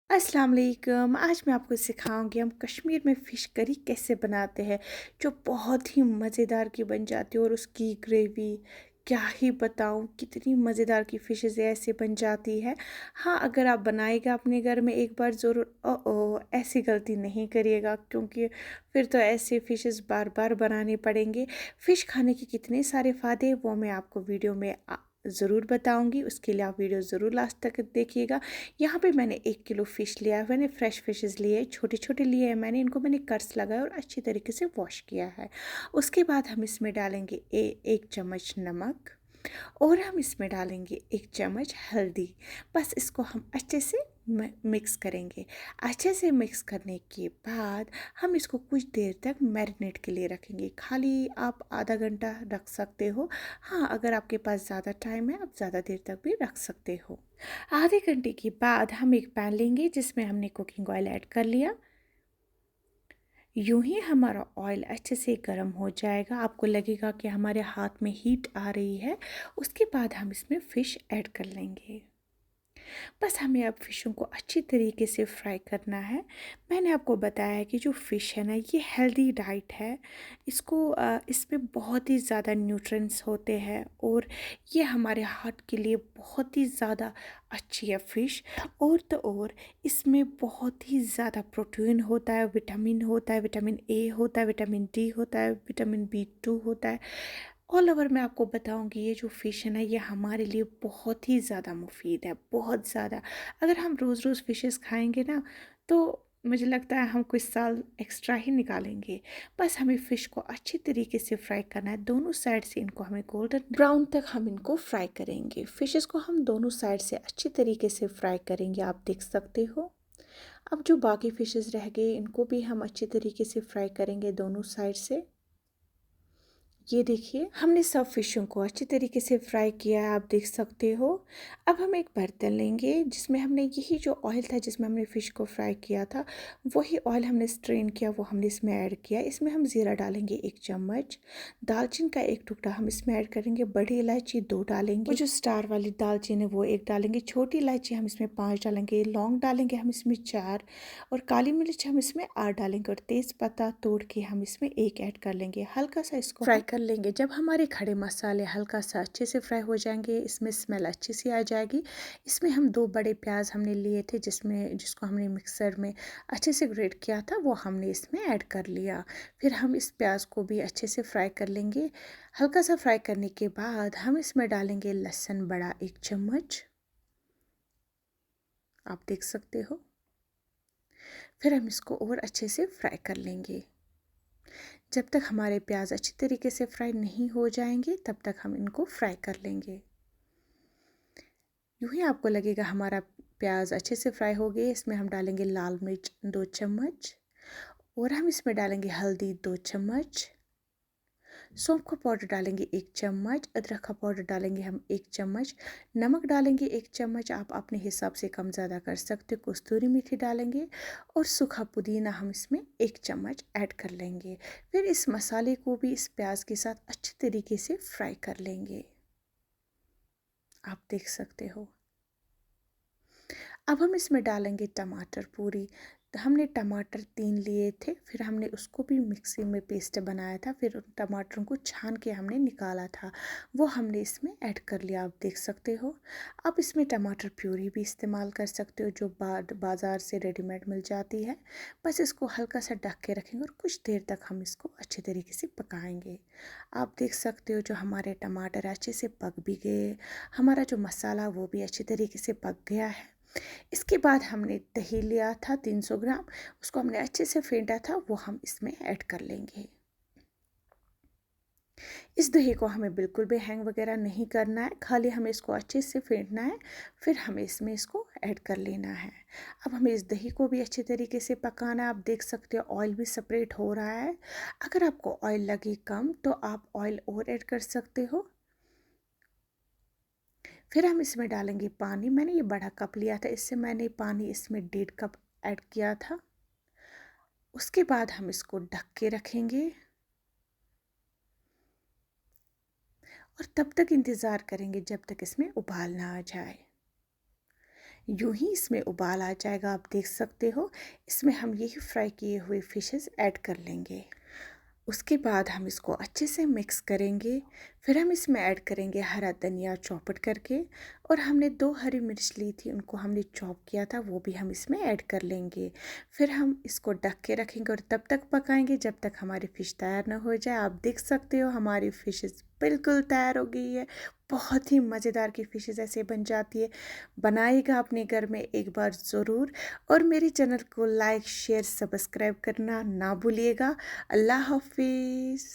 अस्सलाम वालेकुम। आज मैं आपको सिखाऊंगी हम कश्मीर में फ़िश करी कैसे बनाते हैं, जो बहुत ही मज़ेदार की बन जाती है। और उसकी ग्रेवी क्या ही बताऊं, कितनी मज़ेदार की फ़िशेज़ ऐसे बन जाती है। हाँ, अगर आप बनाएगा अपने घर में एक बार ज़रूर। ओ ऐसी गलती नहीं करिएगा, क्योंकि फिर तो ऐसे फ़िशेज़ बार बार बनाने पड़ेंगे। फ़िश खाने के कितने सारे फ़ायदे हैं वो मैं आपको वीडियो में ज़रूर बताऊंगी। उसके लिए आप वीडियो ज़रूर लास्ट तक देखिएगा। यहाँ पे मैंने 1 किलो फ़िश लिया है। मैंने फ़्रेश फ़िशेज़ लिए, छोटे छोटे लिए हैं। मैंने कट्स लगाए और अच्छी तरीके से वॉश किया है। उसके बाद हम इसमें डालेंगे 1 चम्मच नमक, और हम इसमें डालेंगे 1 चम्मच हल्दी। बस इसको हम अच्छे से मिक्स करेंगे। अच्छे से मिक्स करने के बाद हम इसको कुछ देर तक मैरिनेट के लिए रखेंगे। खाली आप आधा घंटा रख सकते हो। हाँ, अगर आपके पास ज़्यादा टाइम है आप ज़्यादा देर तक भी रख सकते हो। आधे घंटे के बाद हम एक पैन लेंगे जिसमें हमने कुकिंग ऑयल ऐड कर लिया। यूं ही हमारा ऑयल अच्छे से गर्म हो जाएगा, आपको लगेगा कि हमारे हाथ में हीट आ रही है। उसके बाद हम इसमें फ़िश ऐड कर लेंगे। बस हमें अब फ़िशों को अच्छी तरीके से फ्राई करना है। मैंने आपको बताया है कि जो फ़िश है ना, ये हेल्दी डाइट है। इसमें बहुत ही ज़्यादा न्यूट्रिएंट्स होते हैं, और ये हमारे हार्ट के लिए बहुत ही ज़्यादा अच्छी है फ़िश। और तो और इसमें बहुत ही ज़्यादा प्रोटीन होता है, विटामिन होता है, विटामिन ए होता है, विटामिन डी होता है, विटामिन B2 होता है। ऑल ओवर मैं आपको बताऊंगी, ये जो फ़िश है ना, ये हमारे लिए बहुत ही ज़्यादा मुफीद है, बहुत ज़्यादा। अगर हम रोज़ रोज़ फ़िशेस खाएंगे ना, तो मुझे लगता है हम कुछ साल एक्स्ट्रा ही निकालेंगे। बस हमें फ़िश को अच्छी तरीके से फ्राई करना है। दोनों साइड से इनको हमें गोल्डन ब्राउन तक हम इनको फ्राई करेंगे। फ़िशेस को हम दोनों साइड से अच्छी तरीके से फ्राई करेंगे, आप देख सकते हो। अब जो बाकी फ़िशेस रह गए, इनको भी हम अच्छी तरीके से फ्राई करेंगे दोनों साइड से। ये देखिए, हमने सब फिशों को अच्छी तरीके से फ्राई किया है, आप देख सकते हो। अब हम एक बर्तन लेंगे जिसमें हमने यही जो ऑयल था जिसमें हमने फ़िश को फ्राई किया था, वही ऑयल हमने स्ट्रेन किया, वो हमने इसमें ऐड किया। इसमें हम ज़ीरा डालेंगे 1 चम्मच, दालचीनी का एक टुकड़ा हम इसमें ऐड करेंगे, बड़ी इलायची 2 डालेंगे, वो जो स्टार वाली दालचीनी है वो 1 डालेंगे, छोटी इलायची हम इसमें 5 डालेंगे, लौंग डालेंगे हम इसमें 4, और काली मिर्च हम इसमें 8 डालेंगे, और तेज़ पत्ता तोड़ के हम इसमें 1 ऐड कर लेंगे। हल्का सा इसको फ्राई कर लेंगे। जब हमारे खड़े मसाले हल्का सा अच्छे से फ्राई हो जाएंगे, इसमें स्मेल अच्छी सी आ जाएगी। इसमें हम 2 बड़े प्याज हमने लिए थे, जिसको हमने मिक्सर में अच्छे से ग्रेट किया था, वो हमने इसमें ऐड कर लिया। फिर हम इस प्याज को भी अच्छे से फ्राई कर लेंगे। हल्का सा फ्राई करने के बाद हम इसमें डालेंगे लहसुन बड़ा 1 चम्मच, आप देख सकते हो। फिर हम इसको और अच्छे से फ्राई कर लेंगे। जब तक हमारे प्याज अच्छी तरीके से फ्राई नहीं हो जाएंगे तब तक हम इनको फ्राई कर लेंगे। यूँ ही आपको लगेगा हमारा प्याज अच्छे से फ्राई हो गए, इसमें हम डालेंगे लाल मिर्च 2 चम्मच, और हम इसमें डालेंगे हल्दी 2 चम्मच, सौंफ का पाउडर डालेंगे 1 चम्मच, अदरक का पाउडर डालेंगे हम 1 चम्मच, नमक डालेंगे 1 चम्मच, आप अपने हिसाब से कम ज़्यादा कर सकते हो, कस्तूरी मेथी डालेंगे, और सूखा पुदीना हम इसमें 1 चम्मच ऐड कर लेंगे। फिर इस मसाले को भी इस प्याज के साथ अच्छी तरीके से फ्राई कर लेंगे, आप देख सकते हो। अब हम इसमें डालेंगे टमाटर पूरी। हमने टमाटर 3 लिए थे, फिर हमने उसको भी मिक्सी में पेस्ट बनाया था, फिर उन टमाटरों को छान के हमने निकाला था, वो हमने इसमें ऐड कर लिया, आप देख सकते हो। आप इसमें टमाटर प्यूरी भी इस्तेमाल कर सकते हो, जो बाज़ार से रेडीमेड मिल जाती है। बस इसको हल्का सा ढक के रखेंगे और कुछ देर तक हम इसको अच्छे तरीके से पकाएंगे। आप देख सकते हो जो हमारे टमाटर अच्छे से पक भी गए, हमारा जो मसाला वो भी अच्छे तरीके से पक गया है। इसके बाद हमने दही लिया था 300 ग्राम, उसको हमने अच्छे से फेंटा था, वो हम इसमें ऐड कर लेंगे। इस दही को हमें बिल्कुल भी हैंग वगैरह नहीं करना है, खाली हमें इसको अच्छे से फेंटना है, फिर हमें इसमें इसको ऐड कर लेना है। अब हमें इस दही को भी अच्छे तरीके से पकाना है, आप देख सकते हो ऑयल भी सेपरेट हो रहा है। अगर आपको ऑयल लगे कम तो आप ऑयल और ऐड कर सकते हो। फिर हम इसमें डालेंगे पानी। मैंने ये बड़ा कप लिया था, इससे मैंने पानी इसमें 1.5 कप ऐड किया था। उसके बाद हम इसको ढक के रखेंगे, और तब तक इंतज़ार करेंगे जब तक इसमें उबाल ना आ जाए। यूं ही इसमें उबाल आ जाएगा, आप देख सकते हो। इसमें हम यही फ्राई किए हुए फिशेस ऐड कर लेंगे। उसके बाद हम इसको अच्छे से मिक्स करेंगे। फिर हम इसमें ऐड करेंगे हरा धनिया चॉपट करके, और हमने 2 हरी मिर्च ली थी, उनको हमने चॉप किया था, वो भी हम इसमें ऐड कर लेंगे। फिर हम इसको ढक के रखेंगे और तब तक पकाएंगे जब तक हमारी फ़िश तैयार ना हो जाए। आप देख सकते हो हमारी फ़िशेस बिल्कुल तैयार हो गई है। बहुत ही मज़ेदार की फ़िशेस ऐसे बन जाती है। बनाइएगा अपने घर में एक बार ज़रूर, और मेरे चैनल को लाइक शेयर सब्सक्राइब करना ना भूलिएगा। अल्लाह हाफिज़।